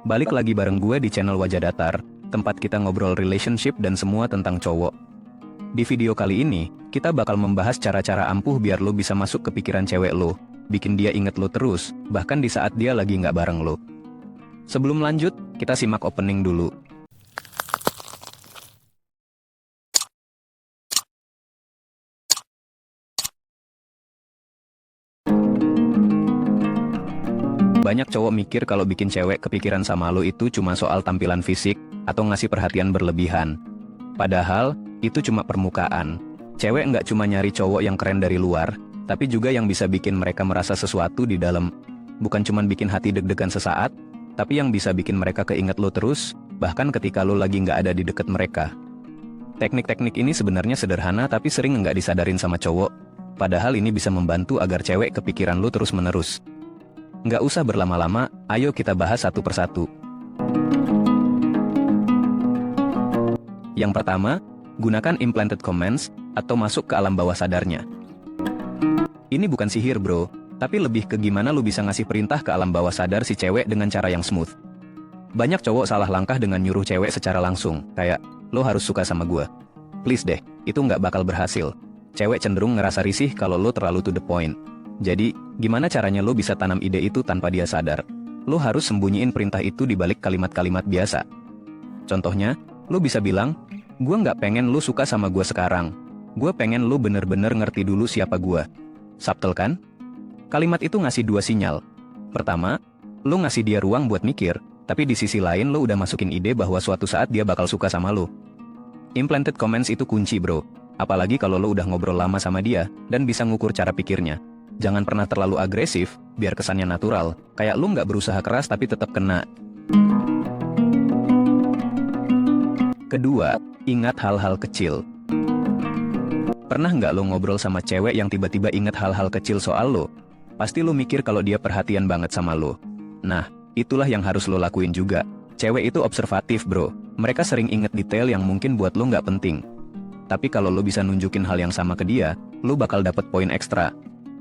Balik lagi bareng gue di channel Wajah Datar, tempat kita ngobrol relationship dan semua tentang cowok. Di video kali ini, kita bakal membahas cara-cara ampuh biar lo bisa masuk ke pikiran cewek lo, bikin dia inget lo terus, bahkan di saat dia lagi nggak bareng lo. Sebelum lanjut, kita simak opening dulu. Banyak cowok mikir kalau bikin cewek kepikiran sama lo itu cuma soal tampilan fisik, atau ngasih perhatian berlebihan. Padahal, itu cuma permukaan. Cewek nggak cuma nyari cowok yang keren dari luar, tapi juga yang bisa bikin mereka merasa sesuatu di dalam. Bukan cuma bikin hati deg-degan sesaat, tapi yang bisa bikin mereka keinget lo terus, bahkan ketika lo lagi nggak ada di deket mereka. Teknik-teknik ini sebenarnya sederhana tapi sering nggak disadarin sama cowok. Padahal ini bisa membantu agar cewek kepikiran lo terus-menerus. Nggak usah berlama-lama, ayo kita bahas satu persatu. Yang pertama, gunakan implanted comments, atau masuk ke alam bawah sadarnya. Ini bukan sihir bro, tapi lebih ke gimana lu bisa ngasih perintah ke alam bawah sadar si cewek dengan cara yang smooth. Banyak cowok salah langkah dengan nyuruh cewek secara langsung, kayak, lo harus suka sama gua. Please deh, itu nggak bakal berhasil. Cewek cenderung ngerasa risih kalau lo terlalu to the point. Jadi, gimana caranya lo bisa tanam ide itu tanpa dia sadar? Lo harus sembunyiin perintah itu di balik kalimat-kalimat biasa. Contohnya, lo bisa bilang, gua nggak pengen lo suka sama gua sekarang. Gua pengen lo bener-bener ngerti dulu siapa gua. Subtle kan? Kalimat itu ngasih dua sinyal. Pertama, lo ngasih dia ruang buat mikir, tapi di sisi lain lo udah masukin ide bahwa suatu saat dia bakal suka sama lo. Implanted comments itu kunci bro. Apalagi kalau lo udah ngobrol lama sama dia, dan bisa ngukur cara pikirnya. Jangan pernah terlalu agresif, biar kesannya natural, kayak lu nggak berusaha keras tapi tetap kena. Kedua, ingat hal-hal kecil. Pernah nggak lo ngobrol sama cewek yang tiba-tiba ingat hal-hal kecil soal lo? Pasti lo mikir kalau dia perhatian banget sama lo. Nah, itulah yang harus lo lakuin juga. Cewek itu observatif bro, mereka sering inget detail yang mungkin buat lo nggak penting. Tapi kalau lo bisa nunjukin hal yang sama ke dia, lo bakal dapet poin ekstra.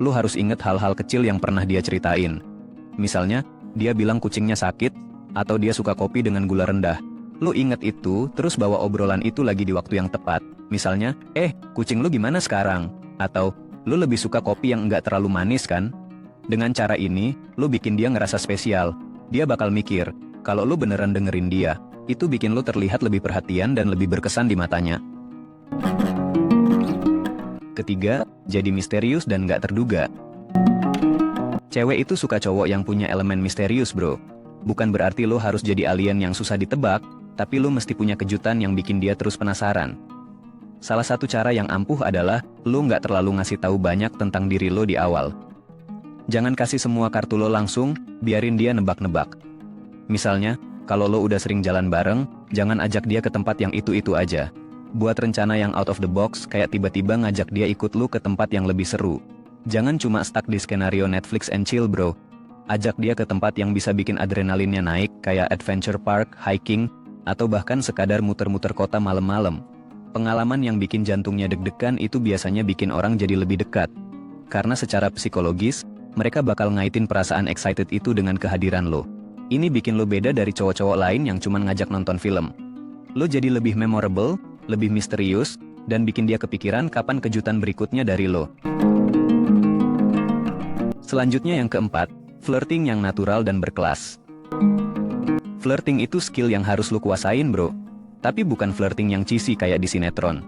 Lu harus inget hal-hal kecil yang pernah dia ceritain. Misalnya, dia bilang kucingnya sakit, atau dia suka kopi dengan gula rendah. Lu inget itu, terus bawa obrolan itu lagi di waktu yang tepat. Misalnya, kucing lu gimana sekarang? Atau, lu lebih suka kopi yang nggak terlalu manis kan? Dengan cara ini, lu bikin dia ngerasa spesial. Dia bakal mikir, kalau lu beneran dengerin dia, itu bikin lu terlihat lebih perhatian dan lebih berkesan di matanya. Ketiga, jadi misterius dan gak terduga. Cewek itu suka cowok yang punya elemen misterius bro. Bukan berarti lo harus jadi alien yang susah ditebak, tapi lo mesti punya kejutan yang bikin dia terus penasaran. Salah satu cara yang ampuh adalah, lo gak terlalu ngasih tahu banyak tentang diri lo di awal. Jangan kasih semua kartu lo langsung, biarin dia nebak-nebak. Misalnya, kalau lo udah sering jalan bareng, jangan ajak dia ke tempat yang itu-itu aja. Buat rencana yang out of the box, kayak tiba-tiba ngajak dia ikut lu ke tempat yang lebih seru. Jangan cuma stuck di skenario Netflix and chill bro. Ajak dia ke tempat yang bisa bikin adrenalinnya naik, kayak adventure park, hiking, atau bahkan sekadar muter-muter kota malam-malam. Pengalaman yang bikin jantungnya deg-degan itu biasanya bikin orang jadi lebih dekat. Karena secara psikologis, mereka bakal ngaitin perasaan excited itu dengan kehadiran lo. Ini bikin lo beda dari cowok-cowok lain yang cuma ngajak nonton film. Lo jadi lebih memorable, lebih misterius, dan bikin dia kepikiran kapan kejutan berikutnya dari lo. Selanjutnya yang keempat, flirting yang natural dan berkelas. Flirting itu skill yang harus lo kuasain bro. Tapi bukan flirting yang cheesy kayak di sinetron.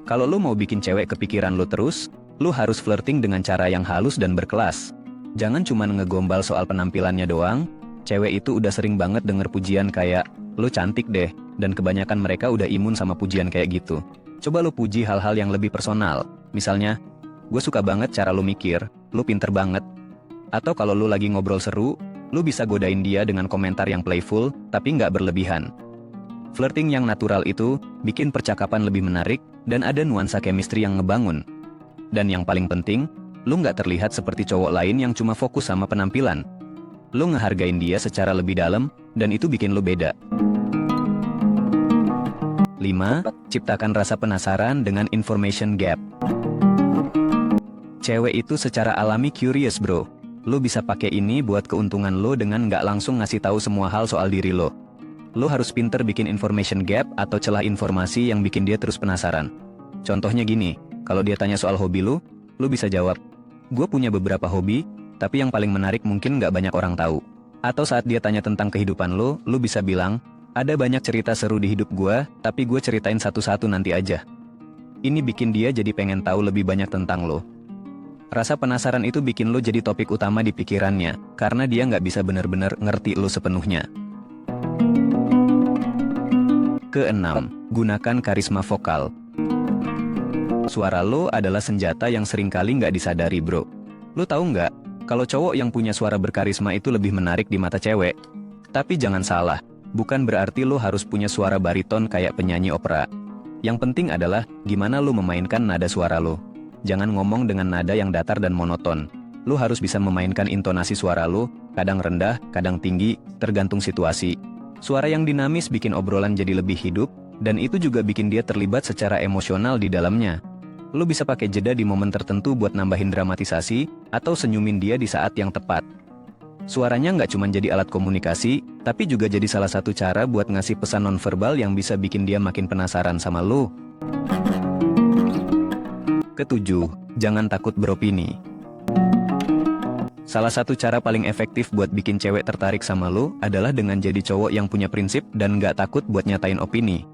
Kalau lo mau bikin cewek kepikiran lo terus, lo harus flirting dengan cara yang halus dan berkelas. Jangan cuma ngegombal soal penampilannya doang. Cewek itu udah sering banget denger pujian kayak, lo cantik deh, dan kebanyakan mereka udah imun sama pujian kayak gitu. Coba lo puji hal-hal yang lebih personal. Misalnya, gue suka banget cara lo mikir, lo pinter banget. Atau kalau lo lagi ngobrol seru, lo bisa godain dia dengan komentar yang playful, tapi nggak berlebihan. Flirting yang natural itu, bikin percakapan lebih menarik, dan ada nuansa chemistry yang ngebangun. Dan yang paling penting, lo nggak terlihat seperti cowok lain yang cuma fokus sama penampilan. Lo ngehargain dia secara lebih dalam, dan itu bikin lo beda. 5. Ciptakan rasa penasaran dengan information gap. Cewek itu secara alami curious bro. Lo bisa pakai ini buat keuntungan lo dengan nggak langsung ngasih tahu semua hal soal diri lo. Lo harus pinter bikin information gap atau celah informasi yang bikin dia terus penasaran. Contohnya gini, kalau dia tanya soal hobi lo bisa jawab, gue punya beberapa hobi, tapi yang paling menarik mungkin nggak banyak orang tahu. Atau saat dia tanya tentang kehidupan lo bisa bilang, ada banyak cerita seru di hidup gue, tapi gue ceritain satu-satu nanti aja. Ini bikin dia jadi pengen tahu lebih banyak tentang lo. Rasa penasaran itu bikin lo jadi topik utama di pikirannya, karena dia nggak bisa benar-benar ngerti lo sepenuhnya. Keenam, gunakan karisma vokal. Suara lo adalah senjata yang seringkali nggak disadari, bro. Lo tahu nggak, kalau cowok yang punya suara berkarisma itu lebih menarik di mata cewek? Tapi jangan salah, bukan berarti lo harus punya suara bariton kayak penyanyi opera. Yang penting adalah, gimana lo memainkan nada suara lo. Jangan ngomong dengan nada yang datar dan monoton. Lo harus bisa memainkan intonasi suara lo, kadang rendah, kadang tinggi, tergantung situasi. Suara yang dinamis bikin obrolan jadi lebih hidup, dan itu juga bikin dia terlibat secara emosional di dalamnya. Lo bisa pakai jeda di momen tertentu buat nambahin dramatisasi, atau senyumin dia di saat yang tepat. Suaranya nggak cuma jadi alat komunikasi, tapi juga jadi salah satu cara buat ngasih pesan nonverbal yang bisa bikin dia makin penasaran sama lo. Ketujuh, jangan takut beropini. Salah satu cara paling efektif buat bikin cewek tertarik sama lo adalah dengan jadi cowok yang punya prinsip dan nggak takut buat nyatain opini.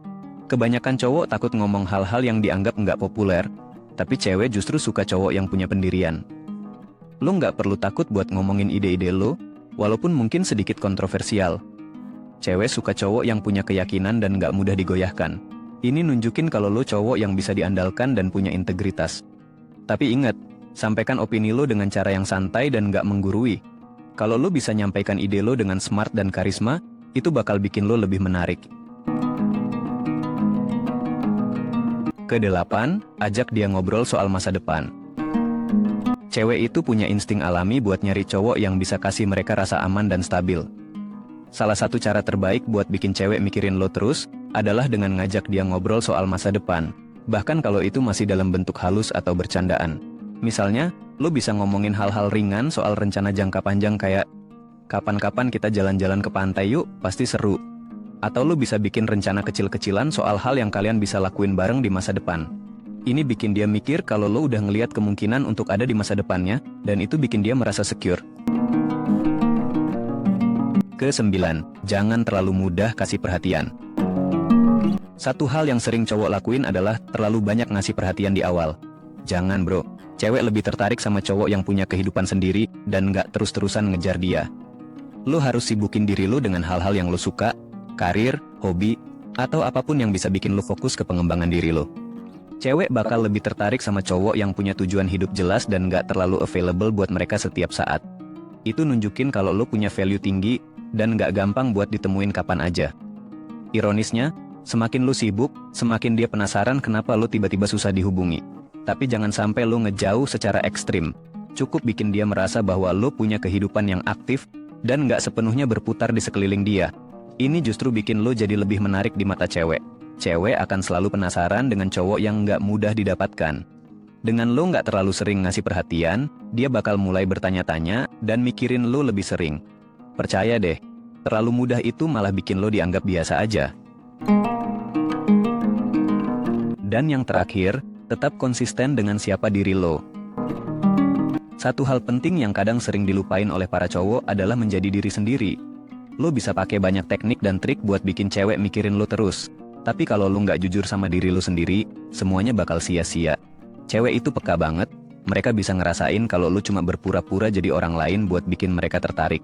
Kebanyakan cowok takut ngomong hal-hal yang dianggap nggak populer, tapi cewek justru suka cowok yang punya pendirian. Lo nggak perlu takut buat ngomongin ide-ide lo, walaupun mungkin sedikit kontroversial. Cewek suka cowok yang punya keyakinan dan nggak mudah digoyahkan. Ini nunjukin kalau lo cowok yang bisa diandalkan dan punya integritas. Tapi ingat, sampaikan opini lo dengan cara yang santai dan nggak menggurui. Kalau lo bisa nyampaikan ide lo dengan smart dan karisma, itu bakal bikin lo lebih menarik. Kedelapan, ajak dia ngobrol soal masa depan. Cewek itu punya insting alami buat nyari cowok yang bisa kasih mereka rasa aman dan stabil. Salah satu cara terbaik buat bikin cewek mikirin lo terus, adalah dengan ngajak dia ngobrol soal masa depan. Bahkan kalau itu masih dalam bentuk halus atau bercandaan. Misalnya, lo bisa ngomongin hal-hal ringan soal rencana jangka panjang kayak, kapan-kapan kita jalan-jalan ke pantai yuk, pasti seru. Atau lo bisa bikin rencana kecil-kecilan soal hal yang kalian bisa lakuin bareng di masa depan. Ini bikin dia mikir kalau lo udah ngeliat kemungkinan untuk ada di masa depannya, dan itu bikin dia merasa secure. Kesembilan, jangan terlalu mudah kasih perhatian. Satu hal yang sering cowok lakuin adalah terlalu banyak ngasih perhatian di awal. Jangan bro, cewek lebih tertarik sama cowok yang punya kehidupan sendiri, dan nggak terus-terusan ngejar dia. Lo harus sibukin diri lo dengan hal-hal yang lo suka, karir, hobi, atau apapun yang bisa bikin lo fokus ke pengembangan diri lo. Cewek bakal lebih tertarik sama cowok yang punya tujuan hidup jelas dan gak terlalu available buat mereka setiap saat. Itu nunjukin kalau lo punya value tinggi, dan gak gampang buat ditemuin kapan aja. Ironisnya, semakin lo sibuk, semakin dia penasaran kenapa lo tiba-tiba susah dihubungi. Tapi jangan sampai lo ngejauh secara ekstrim. Cukup bikin dia merasa bahwa lo punya kehidupan yang aktif, dan gak sepenuhnya berputar di sekeliling dia. Ini justru bikin lo jadi lebih menarik di mata cewek. Cewek akan selalu penasaran dengan cowok yang nggak mudah didapatkan. Dengan lo nggak terlalu sering ngasih perhatian, dia bakal mulai bertanya-tanya dan mikirin lo lebih sering. Percaya deh, terlalu mudah itu malah bikin lo dianggap biasa aja. Dan yang terakhir, tetap konsisten dengan siapa diri lo. Satu hal penting yang kadang sering dilupain oleh para cowok adalah menjadi diri sendiri. Lo bisa pakai banyak teknik dan trik buat bikin cewek mikirin lo terus. Tapi kalau lo nggak jujur sama diri lo sendiri, semuanya bakal sia-sia. Cewek itu peka banget, mereka bisa ngerasain kalau lo cuma berpura-pura jadi orang lain buat bikin mereka tertarik.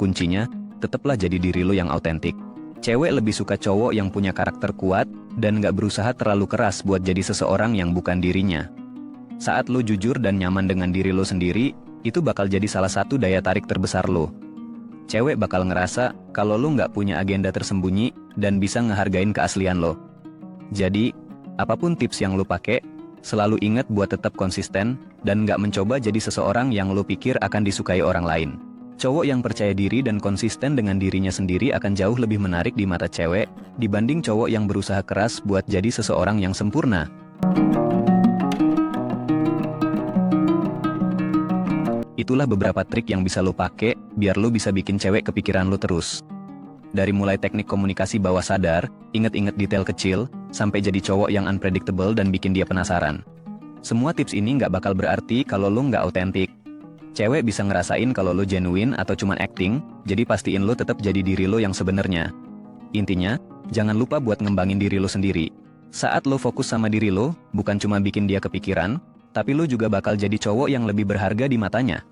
Kuncinya, tetaplah jadi diri lo yang autentik. Cewek lebih suka cowok yang punya karakter kuat, dan nggak berusaha terlalu keras buat jadi seseorang yang bukan dirinya. Saat lo jujur dan nyaman dengan diri lo sendiri, itu bakal jadi salah satu daya tarik terbesar lo. Cewek bakal ngerasa kalau lo nggak punya agenda tersembunyi dan bisa ngehargain keaslian lo. Jadi, apapun tips yang lo pakai, selalu ingat buat tetap konsisten dan nggak mencoba jadi seseorang yang lo pikir akan disukai orang lain. Cowok yang percaya diri dan konsisten dengan dirinya sendiri akan jauh lebih menarik di mata cewek dibanding cowok yang berusaha keras buat jadi seseorang yang sempurna. Itulah beberapa trik yang bisa lo pakai, biar lo bisa bikin cewek kepikiran lo terus. Dari mulai teknik komunikasi bawah sadar, inget-inget detail kecil, sampai jadi cowok yang unpredictable dan bikin dia penasaran. Semua tips ini nggak bakal berarti kalau lo nggak autentik. Cewek bisa ngerasain kalau lo genuine atau cuman acting, jadi pastiin lo tetap jadi diri lo yang sebenarnya. Intinya, jangan lupa buat ngembangin diri lo sendiri. Saat lo fokus sama diri lo, bukan cuma bikin dia kepikiran, tapi lo juga bakal jadi cowok yang lebih berharga di matanya.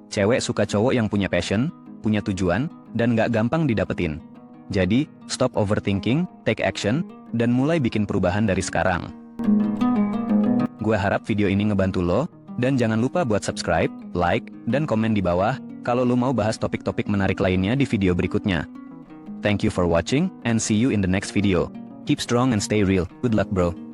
Cewek suka cowok yang punya passion, punya tujuan, dan nggak gampang didapetin. Jadi, stop overthinking, take action, dan mulai bikin perubahan dari sekarang. Gue harap video ini ngebantu lo, dan jangan lupa buat subscribe, like, dan komen di bawah kalau lo mau bahas topik-topik menarik lainnya di video berikutnya. Thank you for watching, and see you in the next video. Keep strong and stay real. Good luck, bro.